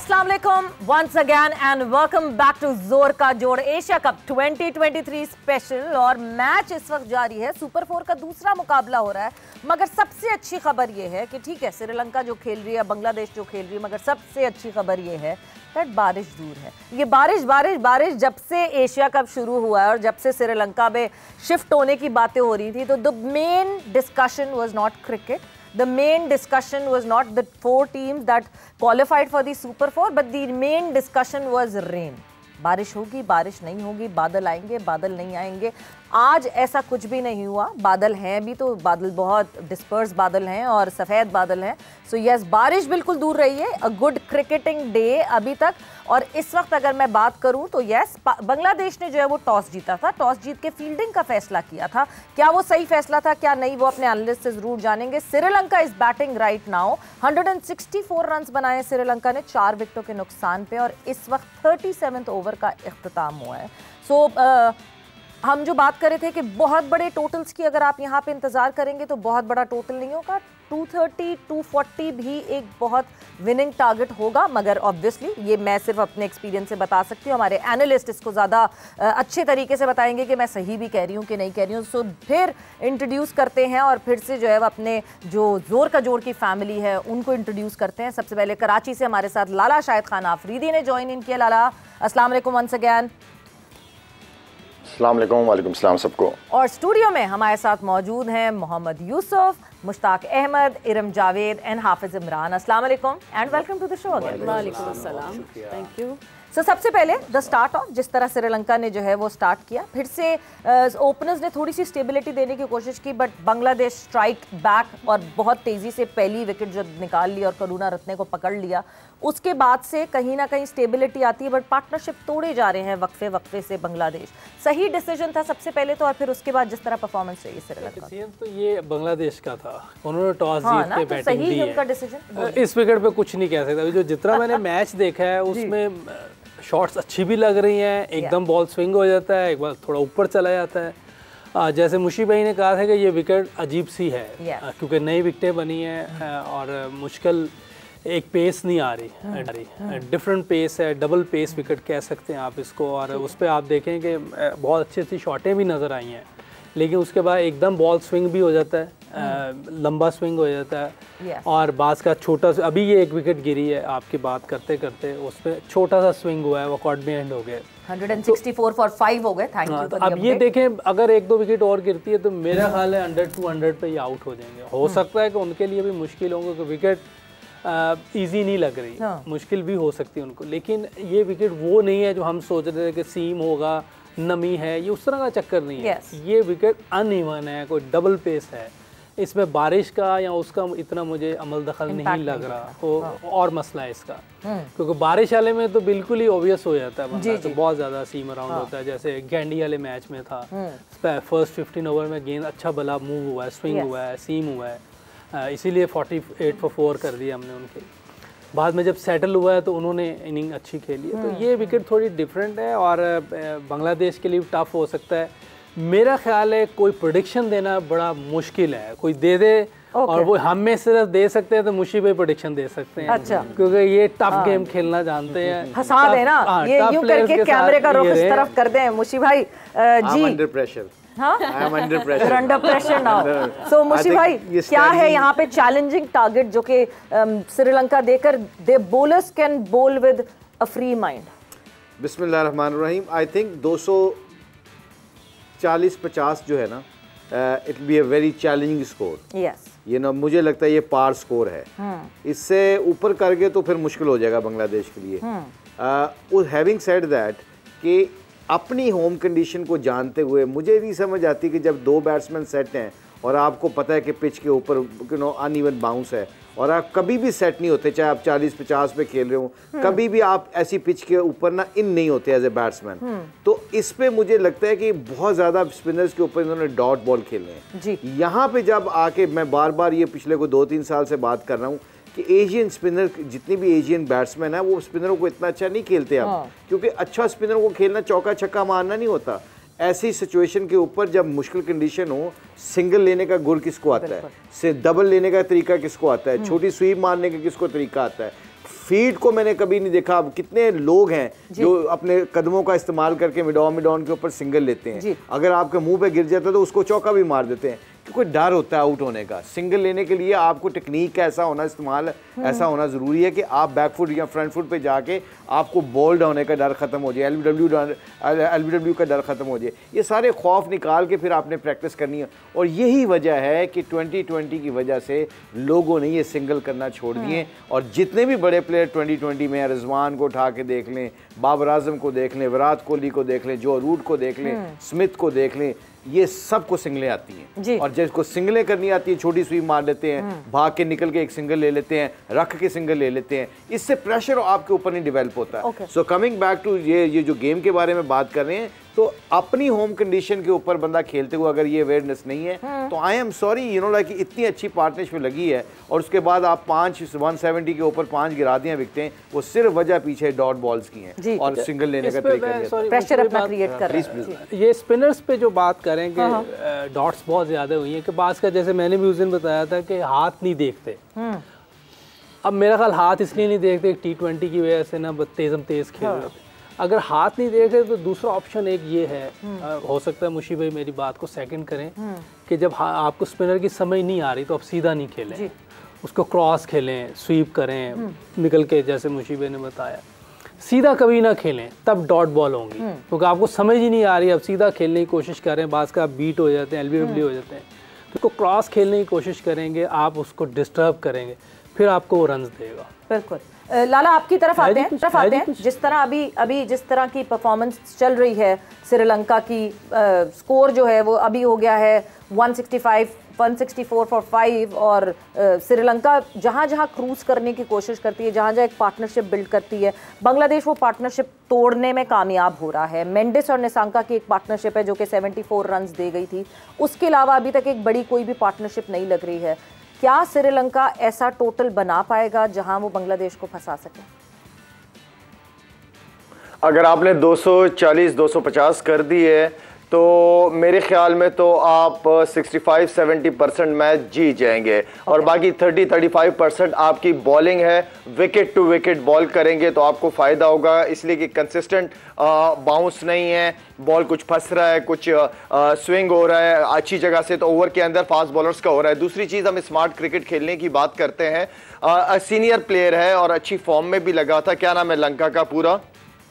अस्सलाम वालेकुम once again and welcome back to Zor Ka Jor Asia Cup 2023 special. और मैच इस वक्त जारी है, सुपर 4 का दूसरा मुकाबला हो रहा है। मगर सबसे अच्छी खबर यह है कि ठीक है श्रीलंका जो खेल रही है, बांग्लादेश जो खेल रही है, मगर सबसे अच्छी खबर यह है कि बारिश दूर है। ये बारिश बारिश बारिश जब से एशिया कप शुरू हुआ है और जब से श्रीलंका में शिफ्ट होने की बातें हो रही थी, तो the main discussion was not cricket. The main discussion was not the 4 teams that qualified for the Super 4, but the main discussion was rain. बारिश होगी, बारिश नहीं होगी, बादल आएंगे, बादल नहीं आएंगे। आज ऐसा कुछ भी नहीं हुआ। बादल हैं भी तो बादल बहुत डिस्पर्स बादल हैं और सफ़ेद बादल हैं। सो यस, बारिश बिल्कुल दूर रही है। अ गुड क्रिकेटिंग डे अभी तक। और इस वक्त अगर मैं बात करूं तो यस, बांग्लादेश ने जो है वो टॉस जीता था। टॉस जीत के फील्डिंग का फैसला किया था। क्या वो सही फैसला था, क्या नहीं, वो अपने एनालिस्ट से ज़रूर जानेंगे। Sri Lanka is batting right now. 164 run बनाए श्रीलंका ने 4 विकेटों के नुकसान पे, और इस वक्त 37वें ओवर का इख्तिताम हुआ है। सो हम जो बात कर रहे थे कि बहुत बड़े टोटल्स की अगर आप यहाँ पे इंतज़ार करेंगे तो बहुत बड़ा टोटल नहीं होगा। 230, 240 भी एक बहुत विनिंग टारगेट होगा, मगर ऑब्वियसली ये मैं सिर्फ अपने एक्सपीरियंस से बता सकती हूँ। हमारे एनालिस्ट इसको ज़्यादा अच्छे तरीके से बताएंगे कि मैं सही भी कह रही हूँ कि नहीं कह रही हूँ। सो फिर इंट्रोड्यूस करते हैं और फिर से जो है अपने जो जोर का जोड़ की फैमिली है उनको इंट्रोड्यूस करते हैं। सबसे पहले कराची से हमारे साथ लाला शाहिद खान आफरीदी ने ज्वाइन इन किया। लाला, अस्सलाम वालेकुम वंस अगैन। अस्सलाम वालेकुम। वालेकुम सलाम सबको। और स्टूडियो में हमारे साथ मौजूद हैं मोहम्मद यूसुफ, मुश्ताक अहमद, इरम जावेद एंड हाफिज इमरान। अस्सलाम वालेकुम and welcome to the show again. वालेकुम अस्सलाम, थैंक यू। सबसे पहले द स्टार्ट ऑफ, जिस तरह श्रीलंका ने जो है वो स्टार्ट किया, फिर से ओपनर्स ने थोड़ी सी स्टेबिलिटी देने की कोशिश की, बट बांग्लादेश स्ट्राइक बैक और बहुत तेज़ी से पहली विकेट जो निकाल ली और करुणा रत्ने को पकड़ लिया। उसके बाद से कहीं ना कहीं स्टेबिलिटी आती है, बट पार्टनरशिप तोड़े जा रहे हैं वक्फे वक्फे से बांग्लादेश। सही डिसीजन था सबसे पहले तो, और फिर उसके बाद जिस तरह परफॉर्मेंस रही श्रीलंका तो ये बांग्लादेश का था, उन्होंने टॉस जीत के बैटिंग दी है। उनका डिसीजन इस विकेट पे कुछ नहीं कह सकता। जो जितना मैंने मैच देखा है उसमें शॉट्स अच्छी भी लग रही हैं, एकदम बॉल स्विंग हो जाता है, एक बार थोड़ा ऊपर चला जाता है। जैसे मुशी भाई ने कहा था कि ये विकेट अजीब सी है, क्योंकि नई विकेटें बनी हैं और मुश्किल एक पेस नहीं आ रही, डिफरेंट पेस है, डबल पेस विकेट कह सकते हैं आप इसको। और उस पर आप देखें कि बहुत अच्छी अच्छी शॉटें भी नज़र आई हैं, लेकिन उसके बाद एकदम बॉल स्विंग भी हो जाता है, लंबा स्विंग हो जाता है। और बास का छोटा सा, अभी ये एक विकेट गिरी है आपकी बात करते करते, उस पर छोटा सा स्विंग हुआ है, वो कॉर्ड में एंड हो गए। 164 फॉर 5 हो गए। Thank you. अब ये देखें, अगर 1-2 विकेट और गिरती है तो मेरा ख्याल है 100-200 पे ही आउट हो जाएंगे। हो सकता है कि उनके लिए भी मुश्किल होंगे, कि विकेट ईजी नहीं लग रही, मुश्किल भी हो सकती है उनको। लेकिन ये विकेट वो नहीं है जो हम सोच रहे थे कि सीम होगा, नमी है, ये उस तरह का चक्कर नहीं है। ये विकेट अनइवन है, कोई डबल पेस है। इसमें बारिश का या उसका इतना मुझे अमल दखल नहीं लग रहा। और मसला है इसका, क्योंकि बारिश वाले में तो बिल्कुल ही ऑब्वियस हो जाता है, तो बहुत ज़्यादा सीम अराउंड होता है। जैसे गैंडी वाले मैच में था, फर्स्ट 15 ओवर में गेंद अच्छा भला मूव हुआ है, स्विंग हुआ है, सीम हुआ है, इसीलिए 48 for 4 कर दिया हमने उनके। बाद में जब सेटल हुआ है तो उन्होंने इनिंग अच्छी खेली है। तो ये विकेट थोड़ी डिफरेंट है और बांग्लादेश के लिए टफ हो सकता है। मेरा ख्याल है कोई प्रेडिक्शन देना बड़ा मुश्किल है, कोई दे दे और वो हम में सिर्फ दे सकते हैं तो मुशी पे प्रेडिक्शन दे सकते हैं। अच्छा। क्योंकि ये टफ गेम खेलना जानते हैं। हंसा देना, ये यूं करके कैमरे का रुख इस तरफ कर दें मुशी भाई जी। Under pressure. हाँ, I am under pressure. Under pressure now. So Mushi भाई, क्या है यहाँ पे चैलेंजिंग टारगेट जो कि श्रीलंका देकर दे बॉलर्स कैन बोल विद अ फ्री माइंड? बिस्मिल्लाहिर्रहमानिर्रहीम। आई थिंक 240-50 जो है ना, it be a very challenging score. Yes, ये ना मुझे लगता है ये पार स्कोर है। इससे ऊपर कर गए तो फिर मुश्किल हो जाएगा बांग्लादेश के लिए। हैविंग सेड दैट, कि अपनी होम कंडीशन को जानते हुए मुझे नहीं समझ आती कि जब 2 बैट्समैन सेट हैं और आपको पता है कि पिच के ऊपर अनइवन बाउंस है और आप कभी भी सेट नहीं होते, चाहे आप 40-50 पे खेल रहे हो, कभी भी आप ऐसी पिच के ऊपर ना इन नहीं होते एज ए बैट्समैन। तो इस पे मुझे लगता है कि बहुत ज़्यादा स्पिनर्स के ऊपर इन्होंने डॉट बॉल खेलने हैं। यहाँ पे जब आके मैं बार बार ये पिछले को 2-3 साल से बात कर रहा हूँ कि एशियन स्पिनर, जितनी भी एशियन बैट्समैन है वो स्पिनरों को इतना अच्छा नहीं खेलते अब, क्योंकि अच्छा स्पिनरों को खेलना चौका छक्का मारना नहीं होता। ऐसी सिचुएशन के ऊपर जब मुश्किल कंडीशन हो, सिंगल लेने का गुर किसको आता है, से डबल लेने का तरीका किसको आता है, छोटी स्वीप मारने का किसको तरीका आता है, फीट को मैंने कभी नहीं देखा। अब कितने लोग हैं जो अपने कदमों का इस्तेमाल करके मिड ऑन के ऊपर सिंगल लेते हैं, अगर आपके मुंह पे गिर जाता है तो उसको चौका भी मार देते हैं, क्योंकि डर होता है आउट होने का। सिंगल लेने के लिए आपको टेक्निक का ऐसा होना इस्तेमाल ऐसा होना ज़रूरी है कि आप बैक फुट या फ्रंट फुट पे जाके आपको बोल्ड होने का डर ख़त्म हो जाए, एलबीडब्ल्यू का डर ख़त्म हो जाए। ये सारे खौफ निकाल के फिर आपने प्रैक्टिस करनी है, और यही वजह है कि 2020 की वजह से लोगों ने ये सिंगल करना छोड़ दिए। और जितने भी बड़े प्लेयर 2020 में, रिजवान को उठा के देख लें, बाबर आजम को देख लें, विराट कोहली को देख लें, जो रूट को देख लें, स्मिथ को देख लें, ये सबको सिंगलें आती हैं। और जिसको सिंगलें करनी आती है छोटी स्वीप मार लेते हैं, भाग के निकल के एक सिंगल ले लेते हैं, रख के सिंगल ले लेते हैं, इससे प्रेशर आपके ऊपर नहीं डेवलप होता है। सो कमिंग बैक टू ये जो गेम के बारे में बात कर रहे हैं, तो अपनी होम कंडीशन के ऊपर बंदा खेलते हुए अगर ये अवेयरनेस नहीं है तो I am sorry, you know, like इतनी अच्छी पार्टनरशिप लगी है और उसके बाद आप 170 के ऊपर 5 गिरा दिए विकेटें, वो सिर्फ वजह पीछे डॉट बॉल्स की हैं और सिंगल लेने का तरीका, प्रेशर अपना क्रिएट कर रहे हैं। ये स्पिनर्स पे जो बात करेंगे, डॉट्स बहुत ज्यादा हुई है कि बास का, जैसे मैंने भी उस दिन बताया था कि हाथ नहीं देखते। अब मेरा ख्याल हाथ इसलिए नहीं देखते T20 की वजह से ना तेज खेल रहे थे। अगर हाथ नहीं देख रहे तो दूसरा ऑप्शन एक ये है, हो सकता है मुशी भाई मेरी बात को सेकंड करें, कि जब आपको स्पिनर की समझ नहीं आ रही तो आप सीधा नहीं खेलें, उसको क्रॉस खेलें, स्वीप करें निकल के, जैसे मुशी भाई ने बताया। सीधा कभी ना खेलें, तब डॉट बॉल होंगी, क्योंकि आपको समझ ही नहीं आ रही, अब सीधा खेलने की कोशिश करें, बास का आप बीट हो जाते हैं, एलबीडब्ल्यू हो जाते हैं, तो उसको क्रॉस खेलने की कोशिश करेंगे, आप उसको डिस्टर्ब करेंगे, फिर आपको वो रन्स देगा। बिल्कुल। लाला आपकी तरफ आते हैं, जिस तरह अभी जिस तरह की परफॉर्मेंस चल रही है श्रीलंका की, स्कोर जो है वो अभी हो गया है 164 फॉर 5, और श्रीलंका जहां जहां क्रूज करने की कोशिश करती है, जहां जहां एक पार्टनरशिप बिल्ड करती है, बांग्लादेश वो पार्टनरशिप तोड़ने में कामयाब हो रहा है। मेंडिस और निसांका की एक पार्टनरशिप है जो कि 74 रन्स दे गई थी, उसके अलावा अभी तक एक बड़ी कोई भी पार्टनरशिप नहीं लग रही है। क्या श्रीलंका ऐसा टोटल बना पाएगा जहां वो बांग्लादेश को फंसा सके? अगर आपने 240-250 कर दी है तो मेरे ख्याल में तो आप 65-70% मैच जीत जाएंगे, और बाकी 30-35% आपकी बॉलिंग है, विकेट टू विकेट बॉल करेंगे तो आपको फ़ायदा होगा, इसलिए कि कंसिस्टेंट बाउंस नहीं है, बॉल कुछ फंस रहा है, कुछ स्विंग हो रहा है अच्छी जगह से, तो ओवर के अंदर फास्ट बॉलर्स का हो रहा है। दूसरी चीज़, हम स्मार्ट क्रिकेट खेलने की बात करते हैं, सीनियर प्लेयर है और अच्छी फॉर्म में भी लगा था, क्या नाम है लंका का पूरा?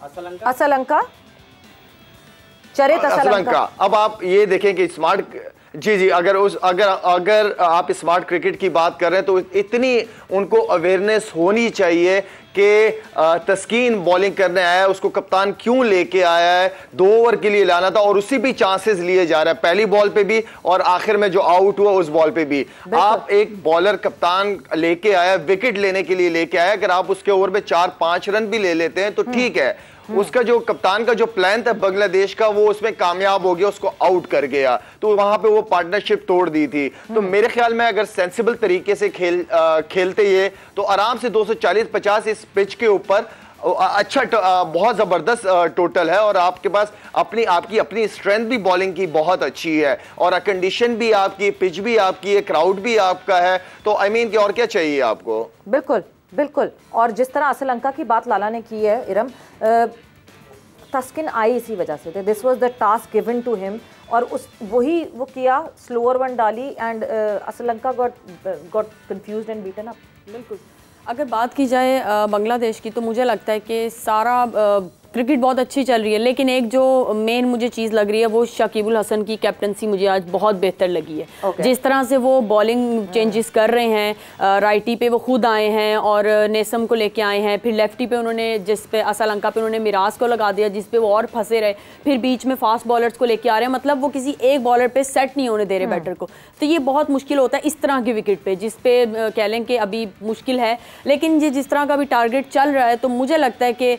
असलंका, चरित असलंका। अब आप ये देखें कि स्मार्ट, जी अगर आप स्मार्ट क्रिकेट की बात कर रहे हैं तो इतनी उनको अवेयरनेस होनी चाहिए कि तस्कीन बॉलिंग करने आया है, उसको कप्तान क्यों लेके आया है, 2 ओवर के लिए लाना था और उसी भी चांसेस लिए जा रहा है, पहली बॉल पे भी और आखिर में जो आउट हुआ उस बॉल पे भी। आप एक बॉलर कप्तान लेके आया, विकेट लेने के लिए लेके आया, अगर आप उसके ओवर में 4-5 रन भी ले लेते हैं तो ठीक है, उसका जो कप्तान का जो प्लान था बांग्लादेश का वो उसमें कामयाब हो गया, उसको आउट कर गया, तो वहां पे वो पार्टनरशिप तोड़ दी थी। तो मेरे ख्याल में अगर सेंसिबल तरीके से खेलते ये तो आराम से 240-50 इस पिच के ऊपर अच्छा, बहुत जबरदस्त टोटल है, और आपके पास आपकी अपनी स्ट्रेंथ भी बॉलिंग की बहुत अच्छी है, और कंडीशन भी आपकी, पिच भी आपकी है, क्राउड भी आपका है, तो आई मीन कि और क्या चाहिए आपको? बिल्कुल बिल्कुल। और जिस तरह श्रीलंका की बात लाला ने की है इरम, तस्किन आई इसी वजह से थे, this was the task given to him, और वही वो किया, स्लोअर वन डाली and Sri Lanka got confused and beaten up. बिल्कुल। अगर बात की जाए बांग्लादेश की, तो मुझे लगता है कि सारा क्रिकेट बहुत अच्छी चल रही है, लेकिन एक जो मेन मुझे चीज़ लग रही है वो शकीबुल हसन की कैप्टनसी मुझे आज बहुत बेहतर लगी है। जिस तरह से वो बॉलिंग चेंजेस कर रहे हैं, राइटी पे वो खुद आए हैं और नेसम को लेके आए हैं, फिर लेफ्टी पे उन्होंने, जिस पे असलंका पे उन्होंने मिराज को लगा दिया जिस पे वो और फंसे रहे, फिर बीच में फास्ट बॉलर्स को लेके आ रहे हैं, मतलब वो किसी एक बॉलर पे सेट नहीं होने दे रहे बैटर को, तो ये बहुत मुश्किल होता है इस तरह की विकेट पे, जिस पे कह लें कि अभी मुश्किल है। लेकिन ये जिस तरह का भी टारगेट चल रहा है, तो मुझे लगता है कि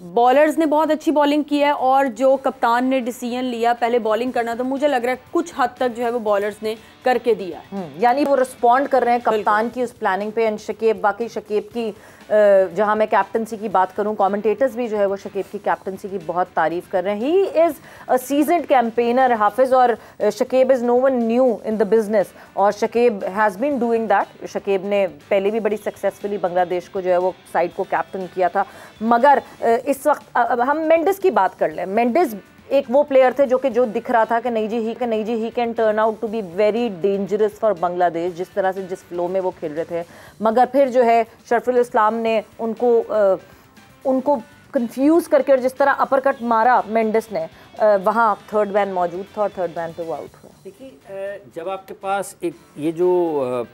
बॉलर्स ने बहुत अच्छी बॉलिंग की है, और जो कप्तान ने डिसीजन लिया पहले बॉलिंग करना, तो मुझे लग रहा है कुछ हद तक जो है वो बॉलर्स ने करके दिया है। यानी वो रिस्पॉन्ड कर रहे हैं कप्तान की उस प्लानिंग पे। एंड शकीब, बाकी शकीब की जहां मैं कैप्टनसी की बात करूं, कमेंटेटर्स भी जो है वो शकीब की कैप्टनसी की बहुत तारीफ कर रहे हैं। He is a seasoned campaigner Hafiz, और Shakib is no one new in the business, और Shakib has been doing that. Shakib ने पहले भी बड़ी सक्सेसफुली बांग्लादेश को जो है वो साइड को कैप्टन किया था। मगर इस वक्त हम मेंडिस की बात कर लें। मेंडिस एक वो प्लेयर थे जो दिख रहा था कि नहीं जी he can turn out to be very dangerous for Bangladesh, जिस तरह से जिस फ्लो में वो खेल रहे थे। मगर फिर जो है शरफुल इस्लाम ने उनको कंफ्यूज करके, और जिस तरह अपरकट मारा मेंडिस ने, वहाँ थर्ड मैन मौजूद था और थर्ड मैन पे वो आउट हुआ। देखिए, जब आपके पास एक ये जो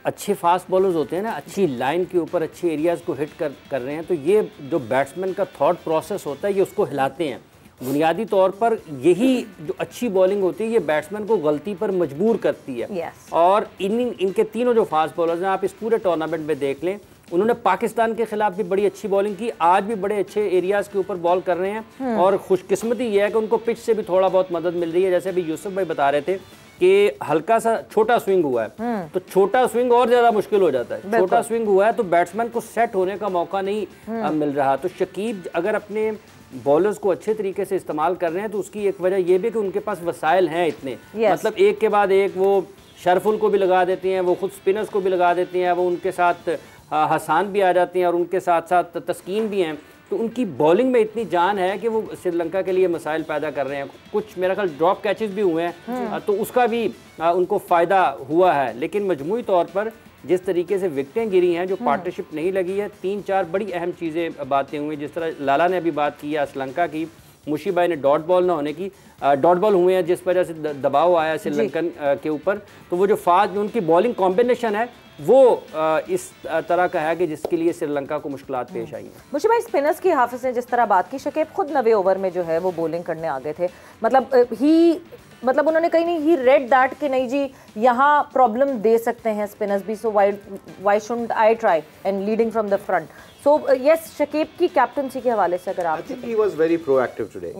अच्छे फास्ट बॉलर्स होते हैं ना, अच्छी लाइन के ऊपर अच्छे एरियाज़ को हिट कर रहे हैं, तो ये जो बैट्समैन का थॉट प्रोसेस होता है ये उसको हिलाते हैं। बुनियादी तौर पर यही जो अच्छी बॉलिंग होती है ये बैट्समैन को गलती पर मजबूर करती है। yes. और इनके तीनों जो फास्ट बॉलर्स हैं, आप इस पूरे टूर्नामेंट में देख लें, उन्होंने पाकिस्तान के खिलाफ भी बड़ी अच्छी बॉलिंग की, आज भी बड़े अच्छे एरियाज़ के ऊपर बॉल कर रहे हैं। और खुशकिस्मती ये है कि उनको पिच से भी थोड़ा बहुत मदद मिल रही है। जैसे अभी यूसुफ भाई बता रहे थे कि हल्का सा छोटा स्विंग हुआ है, तो छोटा स्विंग और ज़्यादा मुश्किल हो जाता है। छोटा स्विंग हुआ है तो बैट्समैन को सेट होने का मौका नहीं मिल रहा। तो शकीब अगर अपने बॉलर्स को अच्छे तरीके से इस्तेमाल कर रहे हैं तो उसकी एक वजह यह भी कि उनके पास वसाइल हैं इतने। मतलब एक के बाद एक वो शरफुल को भी लगा देती हैं, वो खुद स्पिनर्स को भी लगा देती हैं, वो उनके साथ हसान भी आ जाती हैं और उनके साथ साथ तस्कीन भी हैं। तो उनकी बॉलिंग में इतनी जान है कि वो श्रीलंका के लिए मसाइल पैदा कर रहे हैं। कुछ मेरा ख्याल ड्रॉप कैचेस भी हुए हैं, तो उसका भी उनको फ़ायदा हुआ है। लेकिन मजमूई तौर पर जिस तरीके से विकेटें गिरी हैं, जो पार्टनरशिप नहीं लगी है, 3-4 बड़ी अहम चीज़ें बातें हुई। जिस तरह लाला ने अभी बात की है श्रीलंका की, मुशी भाई ने डॉट बॉल ना होने की, डॉट बॉल हुए हैं जिस वजह से दबाव आया श्रीलंकन के ऊपर। तो वो जो फास्ट उनकी बॉलिंग कॉम्बिनेशन है वो इस तरह का है कि जिसके लिए श्रीलंका को मुश्किलात पेश आई हैं। मुझे भाई स्पिनर्स की हाफिज़ ने जिस तरह बात की, शकीब खुद 90 ओवर में जो है वो बॉलिंग करने आ गए थे। मतलब उन्होंने कहीं नहीं, ही रेड दैट कि नहीं जी यहाँ प्रॉब्लम दे सकते हैं स्पिनर्स भी, so why shouldn't I try and leading from the front. So yes, Shakib की कैप्टनसी के हवाले से अगर आप, I think he was very proactive today,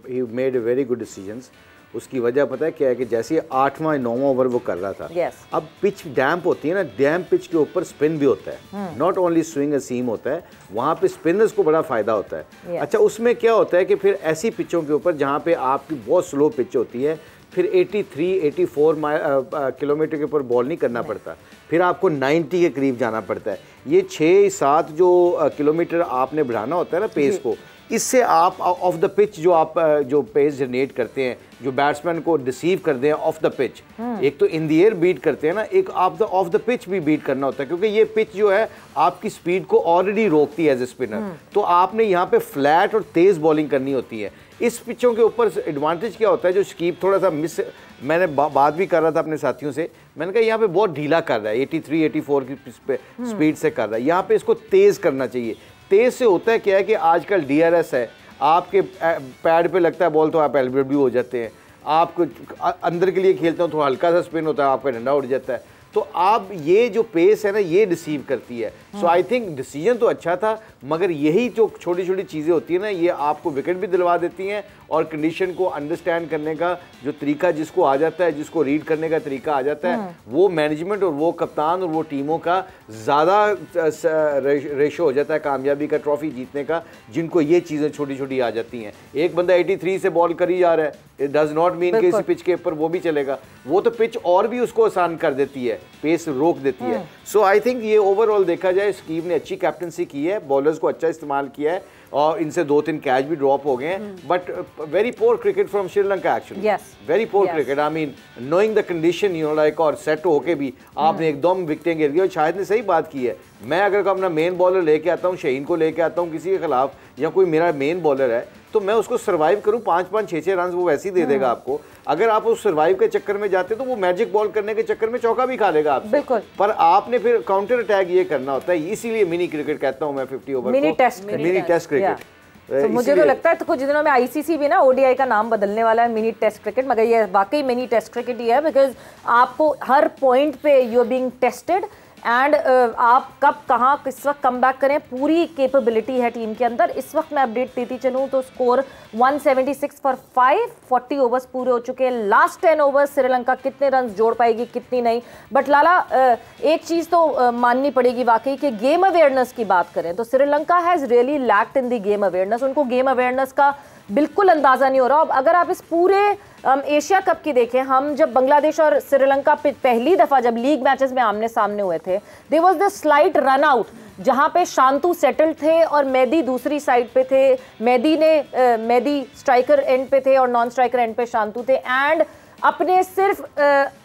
he made very good decisions. उसकी वजह पता है क्या है कि जैसे 8वां 9वां ओवर वो कर रहा था, अब पिच डैम्प होती है ना, डैम्प पिच के ऊपर स्पिन भी होता है, नॉट ओनली स्विंग एंड सीम होता है, वहाँ पे स्पिनर्स को बड़ा फ़ायदा होता है। अच्छा, उसमें क्या होता है कि फिर ऐसी पिचों के ऊपर जहाँ पे आपकी बहुत स्लो पिच होती है, फिर 83-84 किलोमीटर के ऊपर बॉल नहीं करना पड़ता, फिर आपको 90 के करीब जाना पड़ता है। ये 6-7 जो किलोमीटर आपने बढ़ाना होता है ना पेस को, इससे आप ऑफ द पिच जो आप जो पेस जनरेट करते हैं, जो बैट्समैन को डिसीव करते हैं ऑफ द पिच, एक तो इन द एयर बीट करते हैं ना, एक आप ऑफ द पिच भी बीट करना होता है, क्योंकि ये पिच जो है आपकी स्पीड को ऑलरेडी रोकती है एज ए स्पिनर। तो आपने यहाँ पे फ्लैट और तेज़ बॉलिंग करनी होती है। इस पिचों के ऊपर एडवांटेज क्या होता है, जो शकीब थोड़ा सा मिस, मैंने बात भी कर रहा था अपने साथियों से, मैंने कहा यहाँ पे बहुत ढीला कर रहा है, 83-84 की स्पीड से कर रहा है, यहाँ पे इसको तेज़ करना चाहिए। तेज़ से होता है क्या है कि आजकल DRS है, आपके पैड पे लगता है बॉल तो आप एलबीडब्ल्यू हो जाते हैं, आपको अंदर के लिए खेलते हो थोड़ा हल्का सा स्पिन होता है, आपका डंडा उड़ जाता है। तो आप ये जो पेस है ना ये डिसीव करती है। सो आई थिंक डिसीजन तो अच्छा था, मगर यही जो छोटी छोटी चीज़ें होती है ना, ये आपको विकेट भी दिलवा देती हैं और कंडीशन को अंडरस्टैंड करने का जो तरीका जिसको आ जाता है, जिसको रीड करने का तरीका आ जाता है, वो मैनेजमेंट और वो कप्तान और वो टीमों का ज़्यादा रेशो हो जाता है कामयाबी का, ट्रॉफी जीतने का, जिनको ये चीज़ें छोटी छोटी आ जाती हैं। एक बंदा 83 से बॉल करी जा रहा है, इट डज नॉट मीन कि इस पिच के ऊपर वो भी चलेगा, वो तो पिच और भी उसको आसान कर देती है, पेस रोक देती है। सो आई थिंक ये ओवरऑल देखा जाए स्कीव ने अच्छी कैप्टनसी की है, बॉलर्स को अच्छा इस्तेमाल किया है और इनसे 2-3 कैच भी ड्रॉप हो गए हैं, but very poor cricket from Sri Lanka actually, very poor cricket. I mean knowing the condition, you know like, और सेट होके भी आपने एकदम विकेटें गिर गई। और शायद ने सही बात की है, मैं अगर अपना मेन बॉलर लेके आता हूँ, शहीन को लेके आता हूँ किसी के खिलाफ, या कोई मेरा मेन बॉलर है, तो मैं उसको सर्वाइव करूं, 5-5 6-6 रन वो वैसे ही दे देगा आपको। अगर आप उस सर्वाइव के चक्कर में जाते तो वो मैजिक बॉल करने के चक्कर में चौका भी खा लेगा आपसे। बिल्कुल। पर आपने फिर काउंटर अटैक ये करना होता है, इसीलिए मिनी क्रिकेट कहता हूं मैं 50 ओवर मिनी टेस्ट क्रिकेट। तो मुझे तो लगता है तो कुछ दिनों में ICC भी ना ODI का नाम बदलने वाला है मिनी टेस्ट क्रिकेट, मगर ये वाकई मिनी टेस्ट क्रिकेट ही है, बिकॉज आपको हर पॉइंट पे you are being tested and आप कब कहाँ किस वक्त कम बैक करें, पूरी कैपेबिलिटी है टीम के अंदर। इस वक्त मैं अपडेट देती चलूँ तो स्कोर 176 फॉर 5, 40 ओवर्स पूरे हो चुके हैं। लास्ट 10 ओवर्स श्रीलंका कितने रन जोड़ पाएगी कितनी नहीं। बट लाला एक चीज़ तो माननी पड़ेगी वाकई कि गेम अवेयरनेस की बात करें तो Sri Lanka has really lacked in the game awareness. उनको गेम अवेयरनेस का बिल्कुल अंदाज़ा नहीं हो रहा। अब अगर आप इस पूरे एशिया कप की देखें, हम जब बांग्लादेश और श्रीलंका पहली दफ़ा जब लीग मैचेस में आमने सामने हुए थे, there was the slight run out जहाँ पे शांतु सेटल थे और मेहदी दूसरी साइड पे थे। मेहदी स्ट्राइकर एंड पे थे और नॉन स्ट्राइकर एंड पे शांतु थे। एंड अपने सिर्फ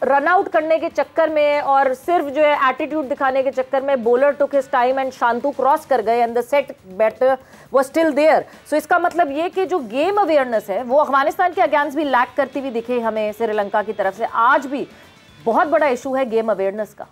रन आउट करने के चक्कर में और सिर्फ जो है एटीट्यूड दिखाने के चक्कर में bowler took his time and Shanto cross कर गए and the set batter was still there. So इसका मतलब ये कि जो गेम अवेयरनेस है वो अफगानिस्तान के अगेंस्ट भी लैक करती हुई दिखे हमें श्रीलंका की तरफ से। आज भी बहुत बड़ा इशू है गेम अवेयरनेस का।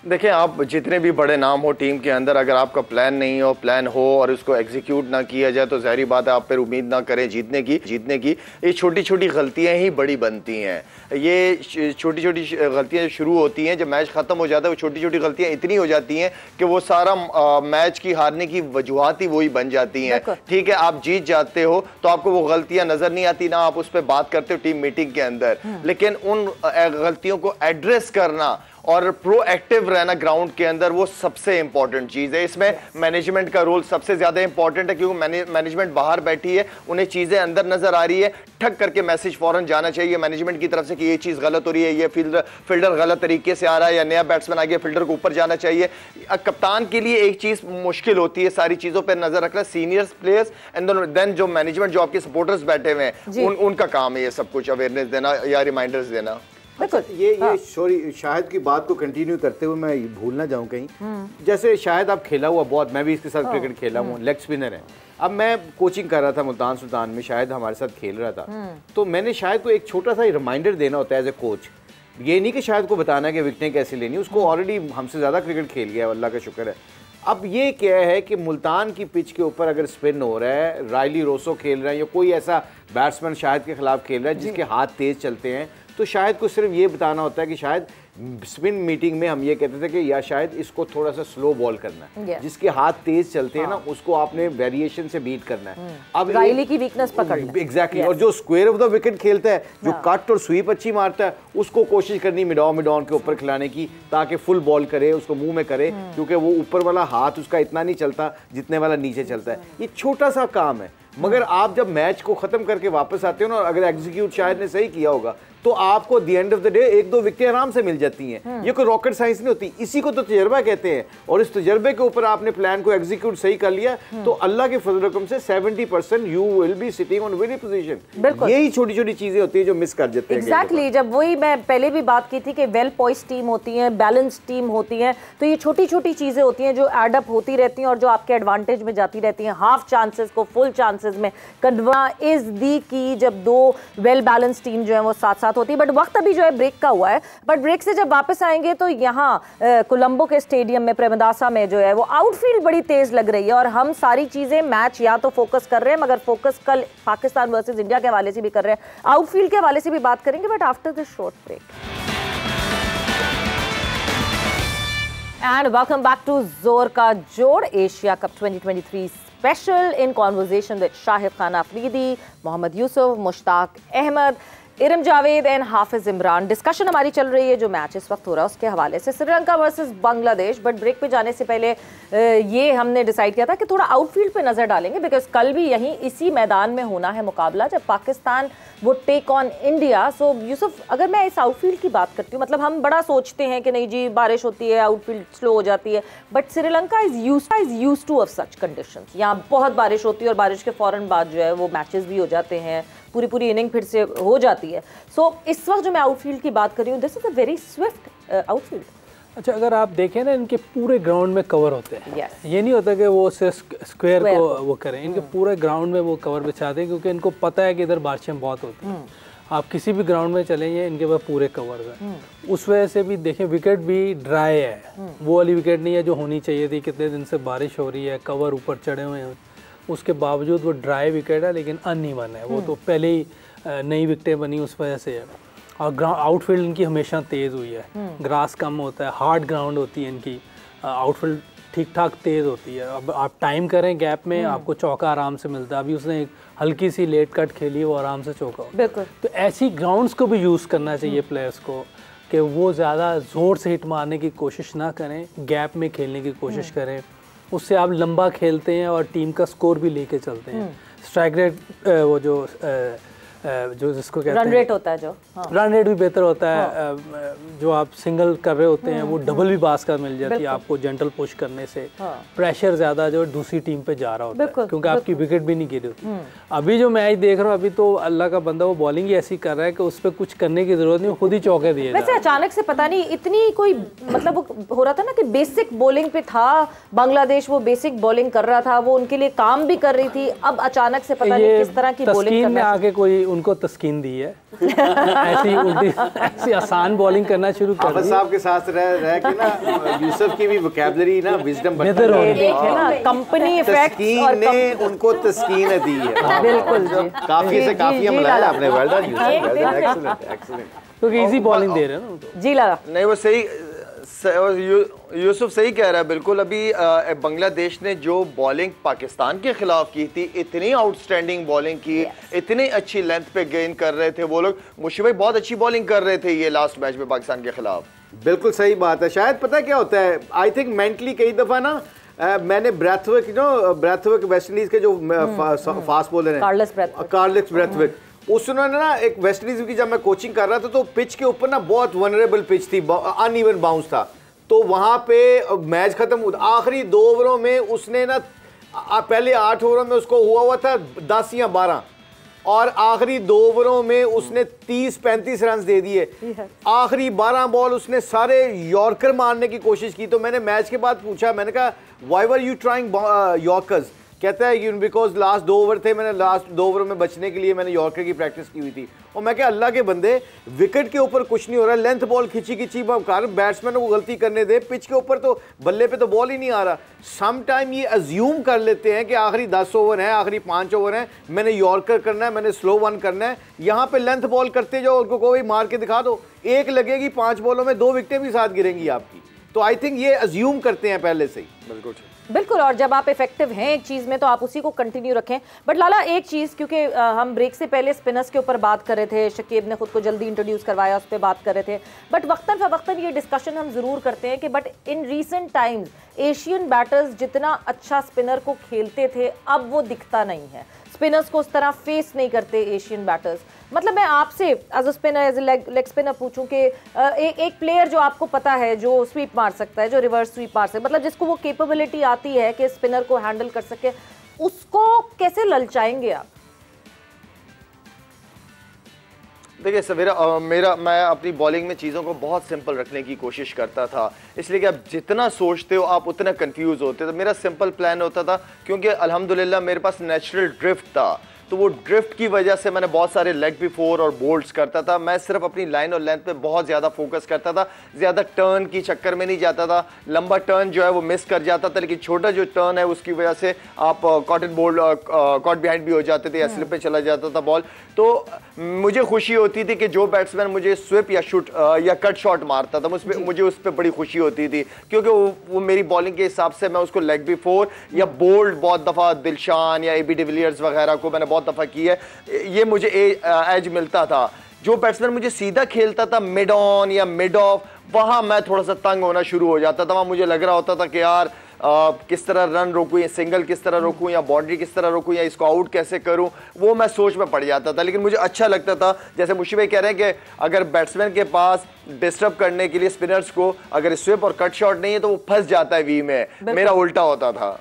देखिए, आप जितने भी बड़े नाम हो टीम के अंदर, अगर आपका प्लान नहीं हो, प्लान हो और उसको एग्जीक्यूट ना किया जाए तो ज़ाहिर बात है आप फिर उम्मीद ना करें जीतने की। ये छोटी छोटी गलतियां ही बड़ी बनती हैं। ये छोटी छोटी गलतियां शुरू होती हैं, जब मैच ख़त्म हो जाता है वो छोटी छोटी गलतियां इतनी हो जाती हैं कि वो सारा मैच की हारने की वजूहत ही वही बन जाती हैं। ठीक है, आप जीत जाते हो तो आपको वो गलतियां नज़र नहीं आती, ना आप उस पर बात करते हो टीम मीटिंग के अंदर, लेकिन उन गलतियों को एड्रेस करना और प्रोएक्टिव रहना ग्राउंड के अंदर वो सबसे इंपॉर्टेंट चीज है। इसमें मैनेजमेंट का रोल सबसे ज्यादा इंपॉर्टेंट है, क्योंकि मैनेजमेंट बाहर बैठी है, उन्हें चीजें अंदर नजर आ रही है, ठक करके मैसेज फौरन जाना चाहिए मैनेजमेंट की तरफ से कि ये चीज गलत हो रही है, ये फील्डर गलत तरीके से आ रहा है या नया बैट्समैन आ गया, फील्डर को ऊपर जाना चाहिए। कप्तान के लिए एक चीज मुश्किल होती है सारी चीजों पर नजर रखना, सीनियर प्लेयर्स एंड देन जो मैनेजमेंट, जो आपके सपोर्टर्स बैठे हुए हैं उनका काम है ये सब कुछ अवेयरनेस देना या रिमाइंडर्स देना। ये सॉरी, शाहिद की बात को कंटिन्यू करते हुए मैं भूल ना जाऊं कहीं। जैसे शाहिद आप खेला हुआ बहुत, मैं भी इसके साथ क्रिकेट खेला हूँ, लेग स्पिनर है। अब मैं कोचिंग कर रहा था मुल्तान सुल्तान में, शाहिद हमारे साथ खेल रहा था, तो मैंने शाहिद को एक छोटा सा रिमाइंडर देना होता है एज ए कोच। ये नहीं कि शाहिद को बताना है कि विकेटें कैसे लेनी, उसको ऑलरेडी हमसे ज़्यादा क्रिकेट खेल गया है, अल्लाह का शुक्र है। अब ये क्या है कि मुल्तान की पिच के ऊपर अगर स्पिन हो रहा है, रायली रोसो खेल रहा है या कोई ऐसा बैट्समैन शाहिद के खिलाफ खेल रहा है जिसके हाथ तेज चलते हैं, तो शायद को सिर्फ ये बताना होता है कि शायद स्पिन मीटिंग में हम ये कहते थे कि या शायद इसको थोड़ा सा स्लो बॉल करना है, जिसके हाथ तेज चलते हैं ना उसको आपने वेरिएशन से बीट करना है। अब रायली की वीकनेस पकड़ना एग्जैक्टली। और जो स्क्वायर ऑफ द विकेट खेलता है, जो कट और स्वीप अच्छी मारता है, उसको कोशिश करनी मिड ऑन के ऊपर खिलाने की ताकि फुल बॉल करे, उसको मुंह में करे, क्योंकि वो ऊपर वाला हाथ उसका इतना नहीं चलता जितने वाला नीचे चलता है। ये छोटा सा काम है, मगर आप जब मैच को खत्म करके वापस आते हो ना, और अगर एग्जीक्यूट शायद ने सही किया होगा तो आपको the end of the day 1-2 विकेटें आराम से मिल जाती हैं। ये कोई रॉकेट साइंस नहीं होती, इसी को तो तजर्बा कहते हैं। और इस तजर्बे के ऊपर आपने प्लान को एग्जीक्यूट सही कर लिया तो अल्लाह के फजल रकम से 70% you will be sitting on winning position. यही छोटी छोटी चीजें होती है जो मिस कर जाते हैं। एग्जैक्टली, जब वही मैं पहले भी बात की थी कि वेल पॉइस्ड टीम होती है, बैलेंस टीम होती है, तो ये छोटी छोटी चीजें होती हैं जो एड अप होती रहती हैं और जो आपके एडवांटेज में जाती रहती हैं। हाफ चांसेस को फुल चांसेस में कन्वर्ट इज दी की जब दो वेल बैलेंस टीम जो है वो साथ साथ होती है। बट वक्त अभी जो है ब्रेक का हुआ है, बट ब्रेक से जब वापस आएंगे तो यहाँ कोलंबो के स्टेडियम में प्रेमदासा में जो है वो आउटफील्ड बड़ी तेज लग रही है। और हम सारी चीजें मैच या तो फोकस कर रहे हैं, मगर फोकस कल पाकिस्तान वर्सेस इंडिया के हवाले से भी कर रहे हैं, आउटफील्ड के हवाले से भी बात करेंगे, but after this short break. And welcome back to Zor Ka Jod Asia Cup 2023 special in conversation with Shahid Khan Afridi, Mohammad Yusuf, Mushtaq Ahmed, Iram Javed and Hafeez Imran. Discussion हमारी चल रही है जो मैच इस वक्त हो रहा है उसके हवाले से, Sri Lanka versus Bangladesh. But break पे जाने से पहले ये हमने डिसाइड किया था कि थोड़ा आउटफील्ड पे नज़र डालेंगे, बिकॉज कल भी यहीं इसी मैदान में होना है मुकाबला जब पाकिस्तान वो टेक ऑन इंडिया। सो यूसुफ, अगर मैं इस आउटफील्ड की बात करती हूँ, मतलब हम बड़ा सोचते हैं कि नहीं जी बारिश होती है आउटफील्ड स्लो हो जाती है, but Sri Lanka is used two of such conditions. यहाँ बहुत बारिश होती है और बारिश के फौरन बाद जो है वो मैचेस भी हो जाते हैं, पूरी इनिंग फिर से हो जाती है। सो इस वक्त जो मैं आउटफील्ड की बात कर रही हूँ, this is a very Swift outfield. अच्छा, अगर आप देखें ना, इनके पूरे ग्राउंड में कवर होते हैं। ये नहीं होता कि वो सिर्फ स्क्वायर को वो करें, इनके पूरे ग्राउंड में वो कवर बिछाते हैं, क्योंकि इनको पता है कि इधर बारिशें बहुत होती हैं। आप किसी भी ग्राउंड में चलेंगे इनके पास पूरे कवर है। उस वजह से भी देखें विकेट भी ड्राई है, वो वाली विकेट नहीं है जो होनी चाहिए थी। कितने दिन से बारिश हो रही है, कवर ऊपर चढ़े हुए हैं, उसके बावजूद वो ड्राई विकेट है लेकिन अनइवन है। वो तो पहले ही नई विकेटें बनी उस वजह से है। और आउटफील्ड इनकी हमेशा तेज़ हुई है, ग्रास कम होता है, हार्ड ग्राउंड होती है इनकी, आउटफील्ड ठीक ठाक तेज़ होती है। अब आप टाइम करें गैप में, आपको चौका आराम से मिलता है। अभी उसने एक हल्की सी लेट कट खेली, वो आराम से चौका। बिल्कुल। तो ऐसी ग्राउंड्स को भी यूज़ करना चाहिए प्लेयर्स को, कि वो ज़्यादा ज़ोर से हिट मारने की कोशिश ना करें, गैप में खेलने की कोशिश करें। उससे आप लंबा खेलते हैं और टीम का स्कोर भी लेके चलते हैं। स्ट्राइक रेट वो जो जिसको कहते हैं रन रेट होता है जो, रन रेट भी बेहतर होता है। जो आप सिंगल कर रहे होते हैं वो डबल भी बास्केट मिल जाती है आपको जेंटल पुश करने से। प्रेशर ज़्यादा जो दूसरी टीम पे जा रहा होता है, क्योंकि आपकी विकेट भी नहीं गिरी होती। अभी जो मैच देख रहा हूँ, अभी तो अल्लाह का बंदा वो बॉलिंग ही ऐसी कर रहा है कि उस पर कुछ करने की जरूरत नहीं, खुद ही चौके दिए। वैसे अचानक से पता नहीं इतनी कोई मतलब हो रहा था ना कि बेसिक बॉलिंग पे था बांग्लादेश, वो बेसिक बॉलिंग कर रहा था, वो उनके लिए काम भी कर रही थी। अब अचानक से पता नहीं किस तरह की बॉलिंग तस्कीन ने आगे कोई उनको तस्कीन दी है ऐसी उल्टी ऐसी आसान बॉलिंग करना शुरू कर दी। साहब के साथ रह के ना यूसुफ की भी वोकैबुलरी ना विजडम बेहतर हो रही है ना, कंपनी इफेक्ट और ने उनको तस्कीन दी है। बिल्कुल जी, काफी से काफी मिलाया आपने। Well done Yusuf, well done, excellent excellent. क्योंकि इजी बॉलिंग दे रहे हैं ना जी लाला। नहीं वो सही, यूसुफ सही कह रहा है बिल्कुल। अभी बांग्लादेश ने जो बॉलिंग पाकिस्तान के खिलाफ की थी, इतनी आउटस्टैंडिंग बॉलिंग की, इतनी अच्छी लेंथ पे गेन कर रहे थे वो लोग। मुशीब भाई बहुत अच्छी बॉलिंग कर रहे थे ये लास्ट मैच में पाकिस्तान के खिलाफ। बिल्कुल सही बात है। शायद पता क्या होता है, आई थिंक मेंटली कई दफा ना मैंने ब्रैथविक वेस्ट इंडीज के जो फास्ट बॉलर हैं कार्लेस ब्रैथविक, उसने ना एक वेस्ट इंडीज की जब मैं कोचिंग कर रहा था तो पिच के ऊपर ना बहुत वनरेबल पिच थी, अनइवन बाउंस था। तो वहां पे मैच खत्म, आखिरी 2 ओवरों में उसने ना पहले 8 ओवरों में उसको हुआ था 10 या 12 और आखिरी 2 ओवरों में उसने 30-35 रन दे दिए। आखिरी 12 बॉल उसने सारे यॉर्कर मारने की कोशिश की। तो मैंने मैच के बाद पूछा, मैंने कहा why were you trying yorkers? कहता है बिकॉज लास्ट 2 ओवर थे, मैंने लास्ट 2 ओवर में बचने के लिए मैंने यॉर्कर की प्रैक्टिस की हुई थी। और मैं क्या अल्लाह के बंदे, विकेट के ऊपर कुछ नहीं हो रहा, लेंथ बॉल खिंची कर, बैट्समैन को गलती करने दे, पिच के ऊपर तो बल्ले पे तो बॉल ही नहीं आ रहा। सम टाइम ये अज्यूम कर लेते हैं कि आखिरी 10 ओवर है, आखिरी 5 ओवर है, मैंने यॉर्कर करना है, मैंने स्लो वन करना है। यहाँ पे लेंथ बॉल करते जाओ, उनको कोई मार के दिखा दो, एक लगेगी, 5 बॉलों में 2 विकेटें भी साथ गिरेंगी आपकी। तो आई थिंक ये अज्यूम करते हैं पहले से ही। बिल्कुल बिल्कुल। और जब आप इफेक्टिव हैं एक चीज़ में तो आप उसी को कंटिन्यू रखें। बट लाला एक चीज़, क्योंकि हम ब्रेक से पहले स्पिनर्स के ऊपर बात कर रहे थे, शकीब ने खुद को जल्दी इंट्रोड्यूस करवाया, उस पर बात कर रहे थे, बट वक्तन फवक्तन ये डिस्कशन हम ज़रूर करते हैं कि but in recent times Asian batters जितना अच्छा स्पिनर को खेलते थे अब वो दिखता नहीं है। स्पिनर्स को उस तरह फेस नहीं करते एशियन बैटर्स। मतलब मैं आपसे as a spinner, as a leg spinner पूछूं कि एक प्लेयर जो आपको पता है जो स्वीप मार सकता है, जो रिवर्स स्वीप मार सकता है, मतलब जिसको वो कैपेबिलिटी आती है कि स्पिनर को हैंडल कर सके, उसको कैसे ललचाएंगे आप? देखिए सवेरा, मैं अपनी बॉलिंग में चीज़ों को बहुत सिंपल रखने की कोशिश करता था, इसलिए कि आप जितना सोचते हो आप उतना कंफ्यूज होते। तो मेरा सिंपल प्लान होता था, क्योंकि अल्हम्दुलिल्लाह मेरे पास नेचुरल ड्रिफ्ट था, तो वो ड्रिफ्ट की वजह से मैंने बहुत सारे लेग बिफोर और बोल्ड्स करता था। मैं सिर्फ अपनी लाइन और लेंथ पे बहुत ज़्यादा फोकस करता था, ज़्यादा टर्न की चक्कर में नहीं जाता था। लंबा टर्न जो है वो मिस कर जाता था, लेकिन छोटा जो टर्न है उसकी वजह से आप कॉटन बोल्ड कॉट बिहाइंड भी हो जाते थे या स्लिप पे चला जाता था बॉल। तो मुझे खुशी होती थी कि जो बैट्समैन मुझे स्विप या शूट या कट शॉट मारता था मुझे उस पर बड़ी खुशी होती थी, क्योंकि वो मेरी बॉलिंग के हिसाब से मैं उसको लेग बिफोर या बोल्ड बहुत दफ़ा दिलशान या एबी डिविलियर्स वगैरह को मैंने बहुत दफ़ा की है, ये मुझे एज मिलता था। जो बैट्समैन मुझे सीधा खेलता था मिड ऑन या मिड ऑफ, वहां मैं थोड़ा सा तंग होना शुरू हो जाता था। वहां मुझे लग रहा होता था कि यार किस तरह रन रोकूं, या सिंगल किस तरह रोकूं, या बाउंड्री किस तरह रोकूं, या इसको आउट कैसे करूं, वो मैं सोच में पड़ जाता था। लेकिन मुझे अच्छा लगता था, जैसे मुशीब भाई कह रहे हैं कि अगर बैट्समैन के पास डिस्टर्ब करने के लिए स्पिनर्स को अगर स्विप और कट शॉट नहीं है तो वो फंस जाता है वी में। मेरा उल्टा होता था।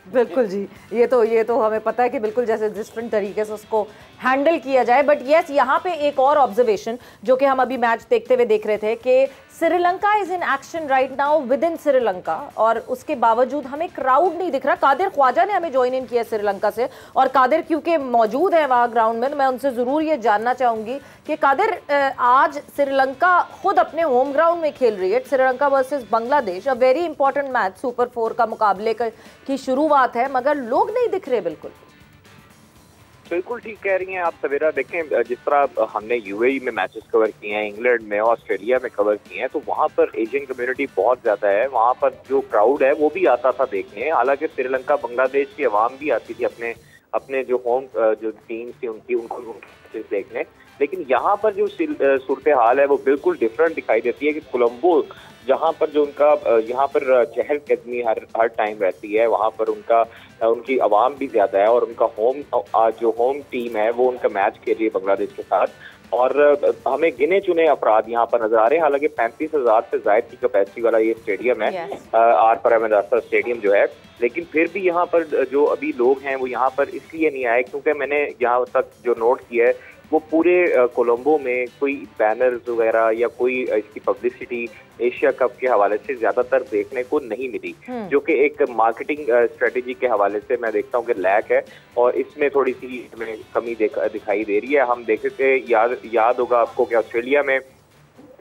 बिल्कुल जी, ये तो हमें पता है कि बिल्कुल जैसे डिफरेंट तरीके से उसको हैंडल किया जाए। बट यस, यहाँ पे एक और ऑब्जर्वेशन जो कि हम अभी मैच देखते हुए देख रहे थे कि Sri Lanka is in action right now with in Sri Lanka, और उसके बावजूद हमें क्राउड नहीं दिख रहा। कादिर ख्वाजा ने हमें ज्वाइन इन किया श्रीलंका से, और कादिर क्योंकि मौजूद है वहाँ ग्राउंड में, तो मैं उनसे ज़रूर ये जानना चाहूँगी कि कादिर, आज श्रीलंका खुद अपने होम ग्राउंड में खेल रही है, Sri Lanka versus Bangladesh, a very important match, super 4 का मुकाबले की शुरुआत है, मगर लोग नहीं दिख रहे बिल्कुल। बिल्कुल ठीक कह रही हैं आप सवेरा। देखें जिस तरह हमने यूएई में मैचेस कवर किए हैं, इंग्लैंड में, ऑस्ट्रेलिया में कवर किए हैं, तो वहाँ पर एशियन कम्युनिटी बहुत ज़्यादा है। वहाँ पर जो क्राउड है वो भी आता था देखने। हालांकि श्रीलंका बांग्लादेश की आवाम भी आती थी अपने जो होम जो टीम थी उनको देखने, लेकिन यहाँ पर जो सूरत हाल है वो बिल्कुल डिफरेंट दिखाई देती है कि कोलंबो जहाँ पर जो उनका यहाँ पर चहल कदमी हर टाइम रहती है, वहाँ पर उनकी आवाम भी ज्यादा है और उनका जो होम टीम है वो उनका मैच खेल रही है बांग्लादेश के साथ। और हमें गिने चुने अफराद यहाँ पर नजर आ रहे हैं। हालांकि 35,000 से ज्यादा की कैपेसिटी वाला ये स्टेडियम है, आर पर अहमद आस्था स्टेडियम जो है, लेकिन फिर भी यहाँ पर जो अभी लोग हैं वो यहाँ पर इसलिए नहीं आए क्योंकि मैंने यहाँ तक जो नोट किया है वो पूरे कोलंबो में कोई बैनर्स वगैरह या कोई इसकी पब्लिसिटी एशिया कप के हवाले से ज्यादातर देखने को नहीं मिली, जो कि एक मार्केटिंग स्ट्रेटेजी के हवाले से मैं देखता हूँ कि लैक है और इसमें थोड़ी सी हमें कमी दिखाई दे रही है। हम देखे थे, याद होगा आपको कि ऑस्ट्रेलिया में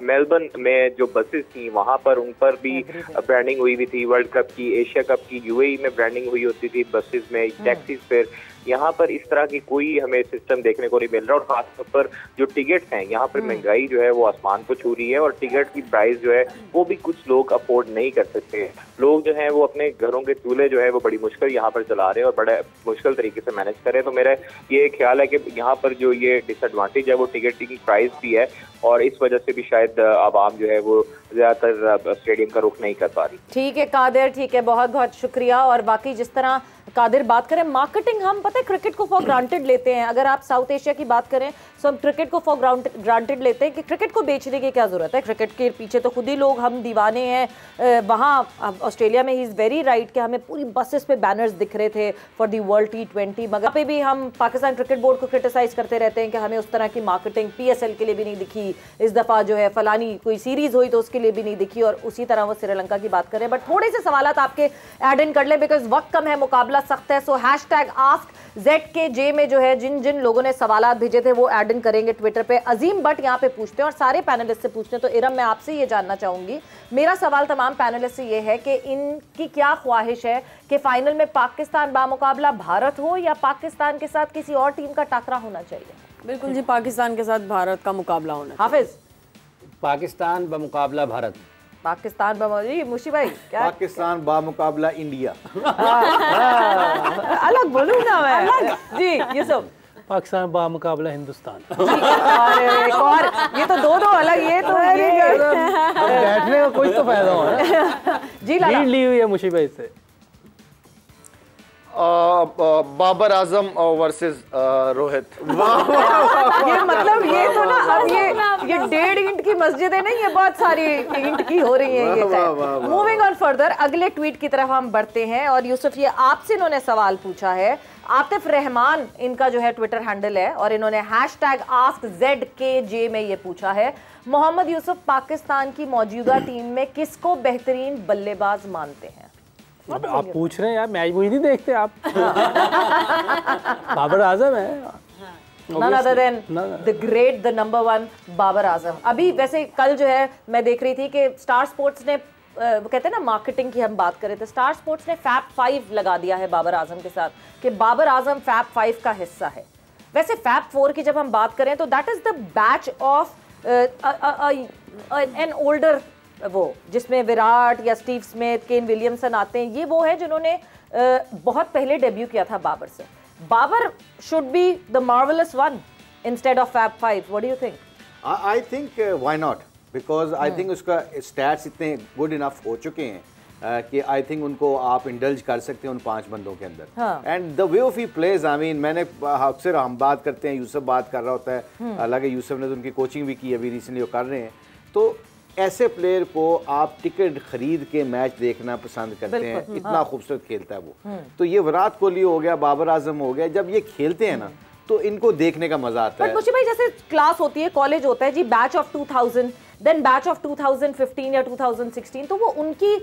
मेलबर्न में जो बसेस थी वहां पर उन पर भी ब्रांडिंग हुई हुई थी, वर्ल्ड कप की, एशिया कप की, यूएई में ब्रांडिंग हुई होती थी बसेस में, टैक्सीज पर। यहाँ पर इस तरह की कोई हमें सिस्टम देखने को नहीं मिल रहा और खासतौर पर जो टिकट्स हैं यहाँ पर महंगाई जो है वो आसमान को छू रही है और टिकट की प्राइस जो है वो भी कुछ लोग अफोर्ड नहीं कर सकते। लोग जो हैं वो अपने घरों के चूल्हे जो है वो बड़ी मुश्किल यहाँ पर चला रहे हैं और बड़े मुश्किल तरीके से मैनेज कर रहे हैं। तो मेरा ये ख्याल है कि यहाँ पर जो ये डिसएडवांटेज है वो टिकट की प्राइस भी है और इस वजह से भी शायद आवाम जो है वो ज्यादातर स्टेडियम का रुख नहीं कर पा रही। ठीक है कादिर, ठीक है, बहुत बहुत शुक्रिया। और बाकी जिस तरह कादिर बात करें मार्केटिंग, हम पता है क्रिकेट को फॉर ग्रांटेड लेते हैं। अगर आप साउथ एशिया की बात करें तो हम क्रिकेट को फॉर ग्रांटेड लेते हैं कि क्रिकेट को बेचने की क्या जरूरत है, क्रिकेट के पीछे तो खुद ही लोग हम दीवाने हैं। वहाँ ऑस्ट्रेलिया में ही इज़ वेरी राइट कि हमें पूरी बसेस पे बैनर्स दिख रहे थे फॉर दी वर्ल्ड T20, मगर पे भी हम पाकिस्तान क्रिकेट बोर्ड को क्रिटिसाइज करते रहते हैं कि हमें उस तरह की मार्केटिंग PSL के लिए भी नहीं दिखी, इस दफ़ा जो है फलानी कोई सीरीज हुई तो उसके लिए भी नहीं दिखी, और उसी तरह वो श्रीलंका की बात करें। बट थोड़े से सवाल आपके ऐड इन कर लें बिकॉज वक्त कम है, मुकाबला सख्त है। सो #AskZKJ में जो है जिन जिन लोगों ने सवालात भेजे थे वो ऐड इन करेंगे ट्विटर पे। अजीम बट यहाँ पे पूछते हैं और सारे पैनलिस्ट से पूछते हैं। तो इरम, मैं आपसे ये जानना चाहूंगी, मेरा सवाल तमाम पैनलिस्ट से ये है कि इनकी क्या ख्वाहिश है कि फाइनल में पाकिस्तान बामुकाबला भारत हो या पाकिस्तान के साथ किसी और टीम का टकरा होना चाहिए? बिल्कुल जी, पाकिस्तान के साथ भारत का मुकाबला होना। हाफिज? पाकिस्तान बमुकाबला भारत। पाकिस्तान जी मुशी भाई क्या? पाकिस्तान बामुकाबला इंडिया। अलग बोलूं ना मैं? अलग जी यूसुफ? पाकिस्तान बामुकाबला हिंदुस्तान। और ये तो दो अलग, ये तो बैठने का कोई तो फायदा हो रहा है। जी लाला ली हुई है मुशी भाई से। बाबर आजम वर्सेस रोहित। ये मतलब ये तो ना अब ये 1.5 इंच की मस्जिदें नहीं, ये बहुत सारी इंट की हो रही हैं ये। मूविंग ऑन फर्दर, अगले ट्वीट की तरफ हम बढ़ते हैं और यूसुफ ये आपसे इन्होंने सवाल पूछा है। आतिफ रहमान इनका जो है ट्विटर हैंडल है और इन्होंने #AskZKJ में ये पूछा है, मोहम्मद यूसुफ पाकिस्तान की मौजूदा टीम में किसको बेहतरीन बल्लेबाज मानते हैं? अब आप पूछ रहे हैं यार, मैच वही नहीं देखते आप। बाबर आजम है, None other than the great, the number one Babar Azam. अभी वैसे कल जो है मैं देख रही थी कि स्टार स्पोर्ट्स ने वो कहते हैं ना मार्केटिंग की हम बात करें तो स्टार स्पोर्ट्स ने फैब 5 लगा दिया है बाबर आजम के साथ कि बाबर आजम फैब 5 का हिस्सा है। वैसे फैब 4 की जब हम बात करें तो that is the batch of an older, वो जिसमें विराट या स्टीव स्मिथ, केन विलियमसन आते हैं, ये वो है जिन्होंने बहुत पहले डेब्यू किया था बाबर से। Babar should be the marvellous one instead of fab 5। What do you think? I think why not, because I think उसका स्टैट्स इतने गुड इनफ हो चुके हैं कि आई थिंक उनको आप इंडल्ज कर सकते हैं उन 5 बंदों के अंदर। And the way of he plays, I mean मैंने अक्सर हम बात करते हैं, यूसुफ बात कर रहा होता है, हालांकि यूसुफ ने तो उनकी कोचिंग भी की अभी रिसेंटली वो कर रहे हैं। तो ऐसे प्लेयर को आप टिकट खरीद के मैच देखना पसंद करते हैं, इतना खूबसूरत खेलता है वो। तो ये विराट कोहली हो गया, बाबर आजम हो गया, जब ये खेलते हैं ना तो इनको देखने का मजा आता है। मुझे भाई जैसे क्लास होती है, कॉलेज होता है जी, batch of 2000, then batch of 2015 या 2016, तो वो उनकी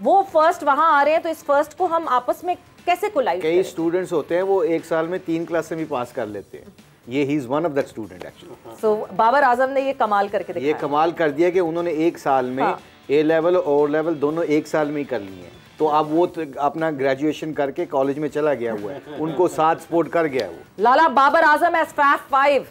वो फर्स्ट वहां आ रहे हैं, तो इस फर्स्ट को हम आपस में कैसे कोलाइड करें? कई स्टूडेंट्स होते हैं वो एक साल में 3 क्लासें भी पास कर लेते हैं। ये he is one of that student actually. So Babar Azam ने ये कमाल करके दिखाया। ये कमाल कर दिया कि उन्होंने एक साल में A लेवल और O लेवल दोनों एक साल में ही कर लिए हैं। तो अब वो अपना ग्रेजुएशन करके कॉलेज में चला गया हुआ है, उनको साथ सपोर्ट कर गया है वो। Lala Babar Azam as fab 5।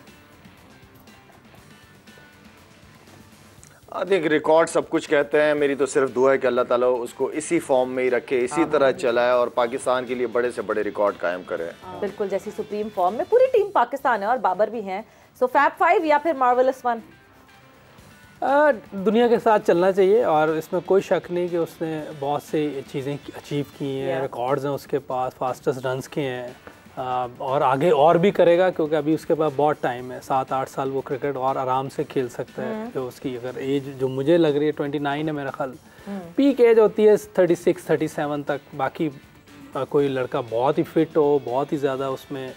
I think record सब कुछ कहते हैं, मेरी तो सिर्फ दुआ है कि अल्लाह ताला उसको इसी फॉर्म में ही रखे, इसी तरह चलाए और पाकिस्तान के लिए बड़े से बड़े रिकॉर्ड कायम करे। बिल्कुल, जैसी सुप्रीम फॉर्म में पूरी टीम पाकिस्तान है और बाबर भी हैं। सो फैफ 5 या फिर मार्वेलस 1? दुनिया के साथ चलना चाहिए और इसमें कोई शक नहीं कि उसने बहुत सी चीज़ें अचीव की हैं, रिकॉर्ड्स हैं उसके पास, फास्टेस्ट रन्स के हैं, और आगे और भी करेगा क्योंकि अभी उसके पास बहुत टाइम है, 7-8 साल वो क्रिकेट और आराम से खेल सकता है। जो उसकी अगर एज जो मुझे लग रही है 29 है मेरा ख्याल, पीक एज होती है 36-37 तक। बाकी कोई लड़का बहुत ही फिट हो, बहुत ही ज़्यादा उसमें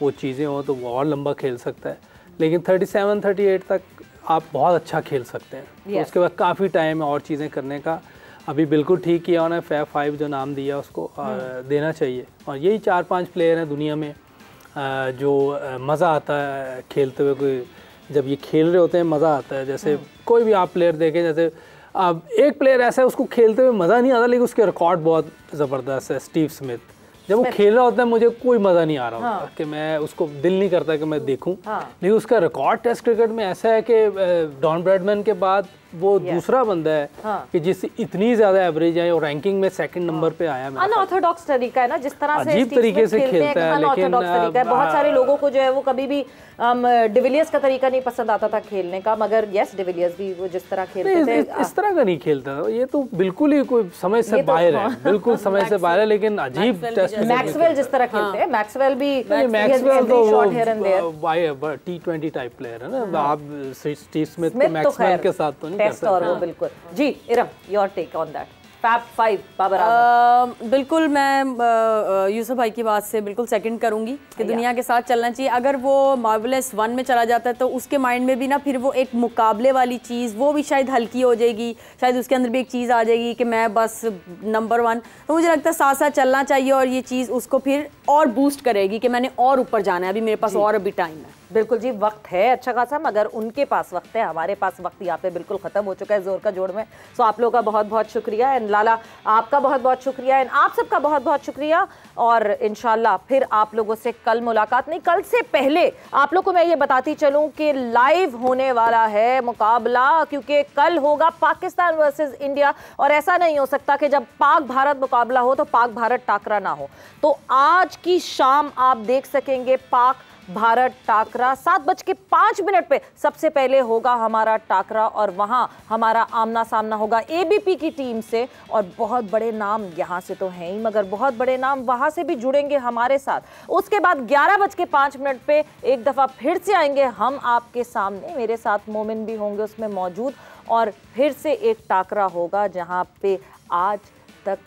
वो चीज़ें हो तो वो और लंबा खेल सकता है, लेकिन 37-38 तक आप बहुत अच्छा खेल सकते हैं। तो उसके बाद काफ़ी टाइम है और चीज़ें करने का। अभी बिल्कुल ठीक किया उन्होंने, फैफ 5 जो नाम दिया उसको देना चाहिए। और यही 4-5 प्लेयर हैं दुनिया में जो मज़ा आता है खेलते हुए। कोई जब ये खेल रहे होते हैं मज़ा आता है। जैसे कोई भी आप प्लेयर देखें, जैसे अब एक प्लेयर ऐसा है उसको खेलते हुए मज़ा नहीं आता लेकिन उसके रिकॉर्ड बहुत ज़बरदस्त है, स्टीव स्मिथ। जब वो खेल रहा होता है मुझे कोई मज़ा नहीं आ रहा होता कि मैं उसको दिल नहीं करता कि मैं देखूं, लेकिन उसका रिकॉर्ड टेस्ट क्रिकेट में ऐसा है कि डॉन ब्रैडमैन के बाद वो दूसरा बंदा है कि जिससे इतनी ज़्यादा एवरेज है और रैंकिंग में 2nd नंबर पे आया। अनऑर्थोडॉक्स तरीका है ना, जिस तरह से अजीब तरीके से खेलता है, लेकिन बहुत सारे लोगों को जो है वो कभी भी डिविलियर्स का तरीका नहीं पसंद आता था खेलने का, मगर यस डिविलियर्स भी वो जिस तरह खेलते थे इस तरह का नहीं खेलता था। ये तो बिल्कुल ही कोई समझ से बाहर है, बिल्कुल समझ से बाहर है, लेकिन अजीब टेस्ट। मैक्सवेल जिस तरह खेलते हैं, मैक्सवेल भी मैक्सवेल तो T20 टाइप प्लेयर है ना। आप स्टीव स्मिथ को मैक्सवेल के साथ तो नहीं कर सकते। जी Iram, your take on that fab 5 Babar Azam. बिल्कुल मैं यूसुफ भाई की बात से बिल्कुल सेकंड करूंगी कि दुनिया के साथ चलना चाहिए। अगर वो मार्वेलस 1 में चला जाता है तो उसके माइंड में भी ना फिर वो एक मुकाबले वाली चीज़ वो भी शायद हल्की हो जाएगी, शायद उसके अंदर भी एक चीज़ आ जाएगी कि मैं बस नंबर 1। तो मुझे लगता है साथ साथ चलना चाहिए और ये चीज़ उसको फिर और बूस्ट करेगी कि मैंने और ऊपर जाना है, अभी मेरे पास और अभी टाइम है। बिल्कुल जी, वक्त है अच्छा खासा, मगर उनके पास वक्त है, हमारे पास वक्त यहाँ पे बिल्कुल ख़त्म हो चुका है जोर का जोड़ में। सो आप लोगों का बहुत बहुत शुक्रिया, एंड लाला आपका बहुत बहुत शुक्रिया, एंड आप सबका बहुत बहुत शुक्रिया। और इंशाल्लाह फिर आप लोगों से कल मुलाकात, नहीं कल से पहले आप लोग को मैं ये बताती चलूँ कि लाइव होने वाला है मुकाबला, क्योंकि कल होगा पाकिस्तान वर्सेस इंडिया। और ऐसा नहीं हो सकता कि जब पाक भारत मुकाबला हो तो पाक भारत टाकरा ना हो। तो आज की शाम आप देख सकेंगे पाक भारत टाकरा 7:05 पे सबसे पहले होगा हमारा टाकरा, और वहां हमारा आमना सामना होगा एबीपी की टीम से। और बहुत बड़े नाम यहां से तो हैं ही, मगर बहुत बड़े नाम वहां से भी जुड़ेंगे हमारे साथ। उसके बाद 11:05 पे एक दफ़ा फिर से आएंगे हम आपके सामने, मेरे साथ मोमिन भी होंगे उसमें मौजूद, और फिर से एक टाकरा होगा जहां पे आज तक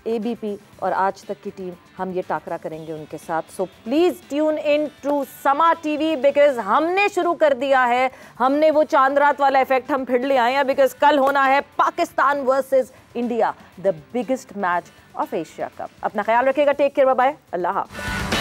एबीपी और आज तक की टीम हम ये टाकरा करेंगे उनके साथ। So please tune in to Samaa TV, because हमने शुरू कर दिया है, हमने वो चांद रात वाला इफेक्ट हम फिर ले आए हैं, बिकॉज कल होना है Pakistan versus India, the biggest match of Asia cup. अपना ख्याल रखिएगा, टेक केयर, बाय बाय, अल्लाह हाफ़िज़।